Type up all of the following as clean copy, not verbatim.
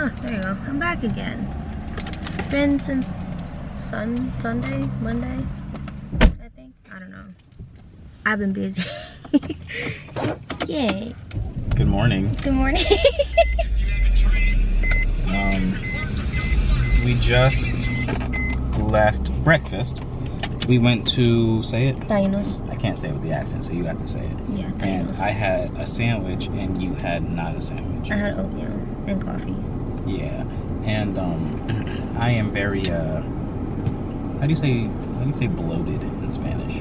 Oh, there you go. I'm back again. It's been since Sunday, Monday, I think. I don't know. I've been busy. Yay. Good morning. Good morning. We just left breakfast. We went to, say it? Tainos. I can't say it with the accent, so you have to say it. Yeah, And Tainos. I had a sandwich, and you had not a sandwich. I had oatmeal and coffee. Yeah, and I am very how do you say bloated in Spanish?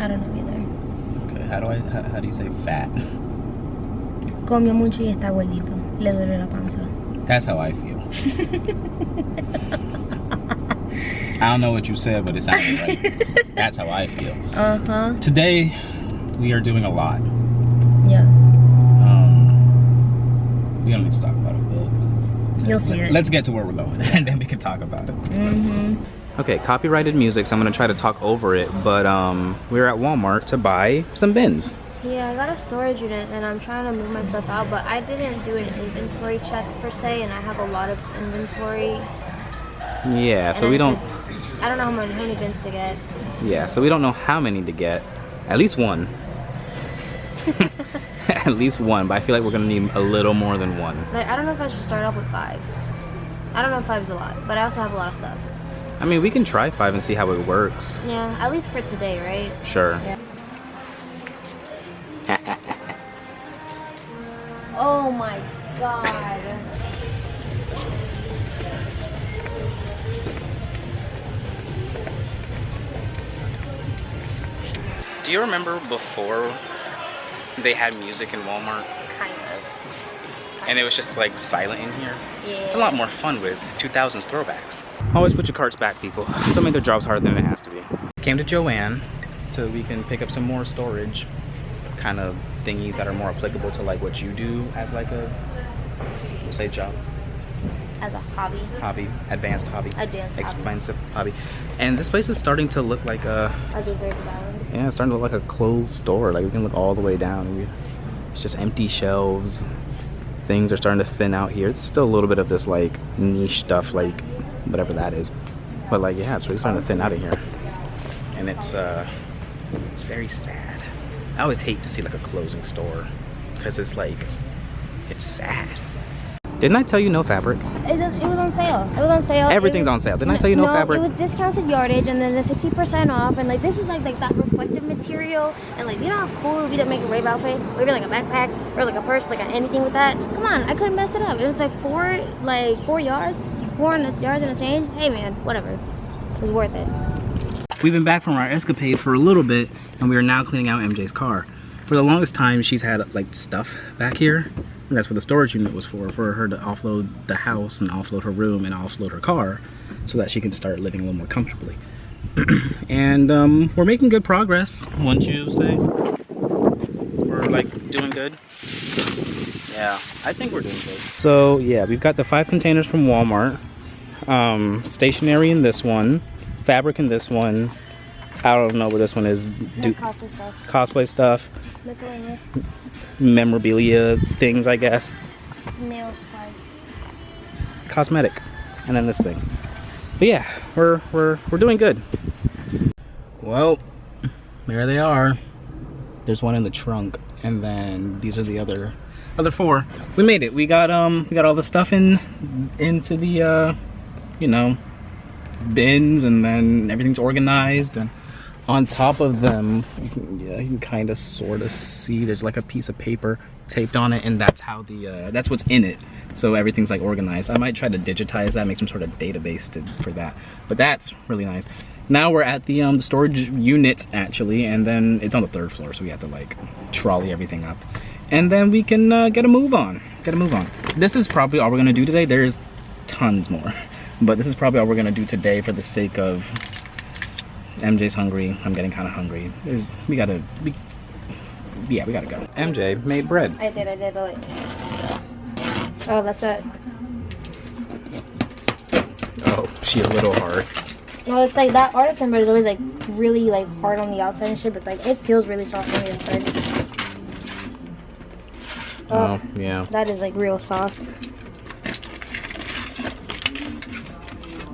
I don't know either. Okay, how do you say fat? Comió mucho y está gordito. Le duele la panza. That's how I feel. I don't know what you said, but it sounded right. That's how I feel. Uh-huh. Today, we are doing a lot. Yeah. We don't need to talk about it, but You'll see it. Let's get to where we're going, and then we can talk about it. Mm-hmm. Okay, copyrighted music, so I'm gonna try to talk over it, but we're at Walmart to buy some bins. Yeah, I got a storage unit and I'm trying to move my stuff out, but I didn't do an inventory check per se, and I have a lot of inventory. Yeah, so we don't... I don't know how many bins to get. Yeah, so we don't know how many to get. At least one. At least one, but I feel like we're gonna need a little more than one. Like, I don't know if I should start off with 5. I don't know if 5 is a lot, but I also have a lot of stuff. I mean, we can try 5 and see how it works. Yeah, at least for today, right? Sure. Yeah. Oh my god. Do you remember before they had music in Walmart? Kind of. And it was just like silent in here? Yeah. It's a lot more fun with 2000s throwbacks. Always put your carts back, people. Don't make their jobs harder than it has to be. Came to Joann so we can pick up some more storage kind of thingies that are more applicable to like what you do as like a, we'll say, job. As a hobby. Advanced hobby. Advanced hobby. Expensive hobby. And this place is starting to look like a deserted island. yeah, it's starting to look like a closed store. Like we can look all the way down. It's just empty shelves. Things are starting to thin out here. It's still a little bit of this like niche stuff, like whatever that is. But like, yeah, it's really starting to thin out of here. And it's very sad. I always hate to see like a closing store because it's like, it's sad. Didn't I tell you no fabric? It was on sale. It was on sale. Everything's on sale. Didn't I tell you no fabric? It was discounted yardage and then the 60% off, and like this is like that reflective material, and like, you know how cool it would be to make a rave outfit? Or even like a backpack or like a purse, like anything with that. Come on, I couldn't mess it up. It was like 4 yards, 400 yards and a change. Hey man, whatever. It was worth it. We've been back from our escapade for a little bit, and we are now cleaning out MJ's car. For the longest time, she's had like stuff back here. And that's what the storage unit was for her to offload the house and offload her room and offload her car so that she can start living a little more comfortably. And we're making good progress, wouldn't you say? We're like doing good? Yeah, I think we're doing good. So yeah, we've got the 5 containers from Walmart. Stationery in this one, fabric in this one. I don't know what this one is. Cosplay stuff. Cosplay stuff. Miscellaneous. Memorabilia things, I guess. Nail supplies. Cosmetic. And then this thing. But yeah, we're doing good. Well, there they are. There's one in the trunk, and then these are the other 4. We made it. We got all the stuff into the you know, bins, and then everything's organized, and on top of them, you can kind of sort of see there's like a piece of paper taped on it, and that's how that's what's in it. So everything's like organized. I might try to digitize that, make some sort of database for that. But that's really nice. Now we're at the storage unit actually, and then it's on the 3rd floor, so we have to like trolley everything up, and then we can get a move on. This is probably all we're gonna do today. There's tons more, but this is probably all we're gonna do today for the sake of MJ's hungry. I'm getting kind of hungry. We gotta go. MJ made bread. I did, but oh, that's it. Oh, she a little hard. Well, it's like that artisan bread is always like really like hard on the outside and shit, but like it feels really soft on the inside. Oh, yeah. That is like real soft.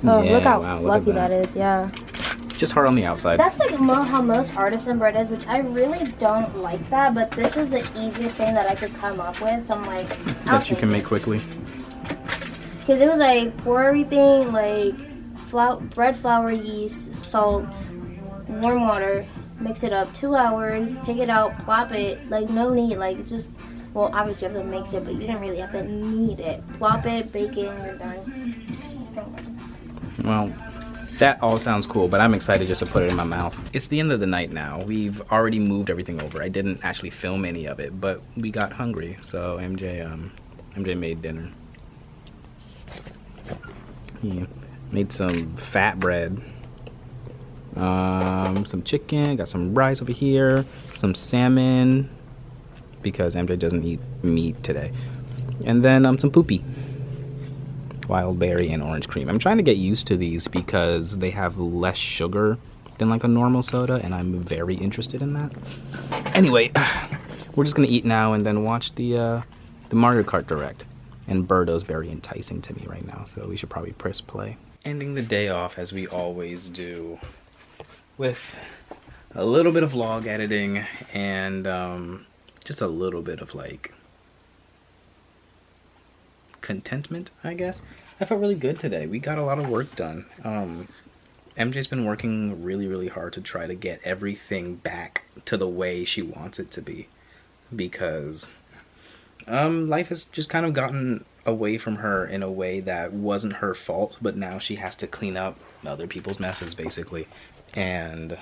Oh, Yeah, look how wow, fluffy look at that is. Yeah. Just hard on the outside. That's like how most artisan bread is, which I really don't like that, but this was the easiest thing that I could come up with, so I'm like, That you can make quickly. Because it was like, pour everything, like, bread flour, yeast, salt, warm water, mix it up, 2 hours, take it out, plop it, like, no need, like, just, well, obviously you have to mix it, but you didn't really have to knead it. Plop it, bake it, and you're done. Well, that all sounds cool, but I'm excited just to put it in my mouth. It's the end of the night now. We've already moved everything over. I didn't actually film any of it, but we got hungry, so MJ made dinner. He made some fat bread, some chicken, got some rice over here, some salmon, because MJ doesn't eat meat today, and then some poopy. Wild berry and orange cream. I'm trying to get used to these because they have less sugar than like a normal soda, and I'm very interested in that. Anyway, we're just gonna eat now and then watch the Mario Kart Direct. And Birdo's very enticing to me right now, so we should probably press play. Ending the day off as we always do, with a little bit of vlog editing and just a little bit of like contentment, I guess. I felt really good today. We got a lot of work done. MJ's been working really hard to try to get everything back to the way she wants it to be, because life has just kind of gotten away from her in a way that wasn't her fault, but now she has to clean up other people's messes, basically. And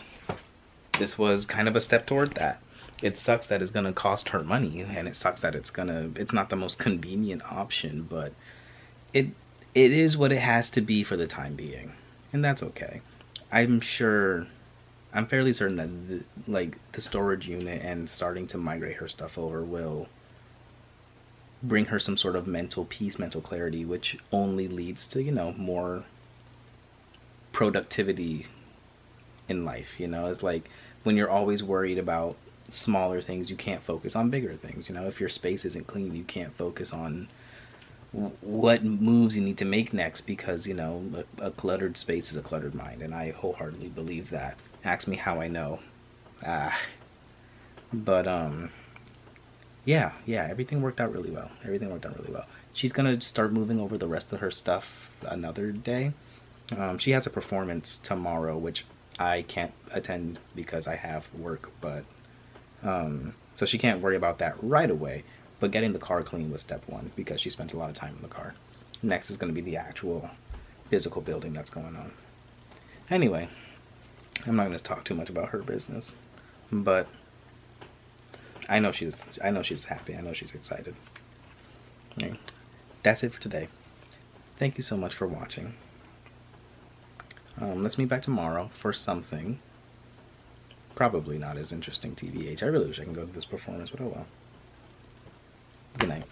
this was kind of a step toward that. It sucks that it's gonna cost her money, and it sucks that it's not the most convenient option, but it is what it has to be for the time being, and that's okay. I'm fairly certain that the storage unit and starting to migrate her stuff over will bring her some sort of mental peace, mental clarity, which only leads to, you know, more productivity in life. You know, it's like when you're always worried about smaller things, you can't focus on bigger things. You know, if your space isn't clean, you can't focus on what moves you need to make next, because, you know, a cluttered space is a cluttered mind, and I wholeheartedly believe that. Ask me how I know. But yeah, everything worked out really well. She's gonna start moving over the rest of her stuff another day. She has a performance tomorrow, which I can't attend because I have work, but so she can't worry about that right away. But getting the car clean was step one, because she spent a lot of time in the car. Next is going to be the actual physical building that's going on. Anyway, I'm not going to talk too much about her business, but I know she's happy. I know she's excited. Okay. That's it for today. Thank you so much for watching. Let's meet back tomorrow for something probably not as interesting, TBH. I really wish I could go to this performance, but oh well. Good night.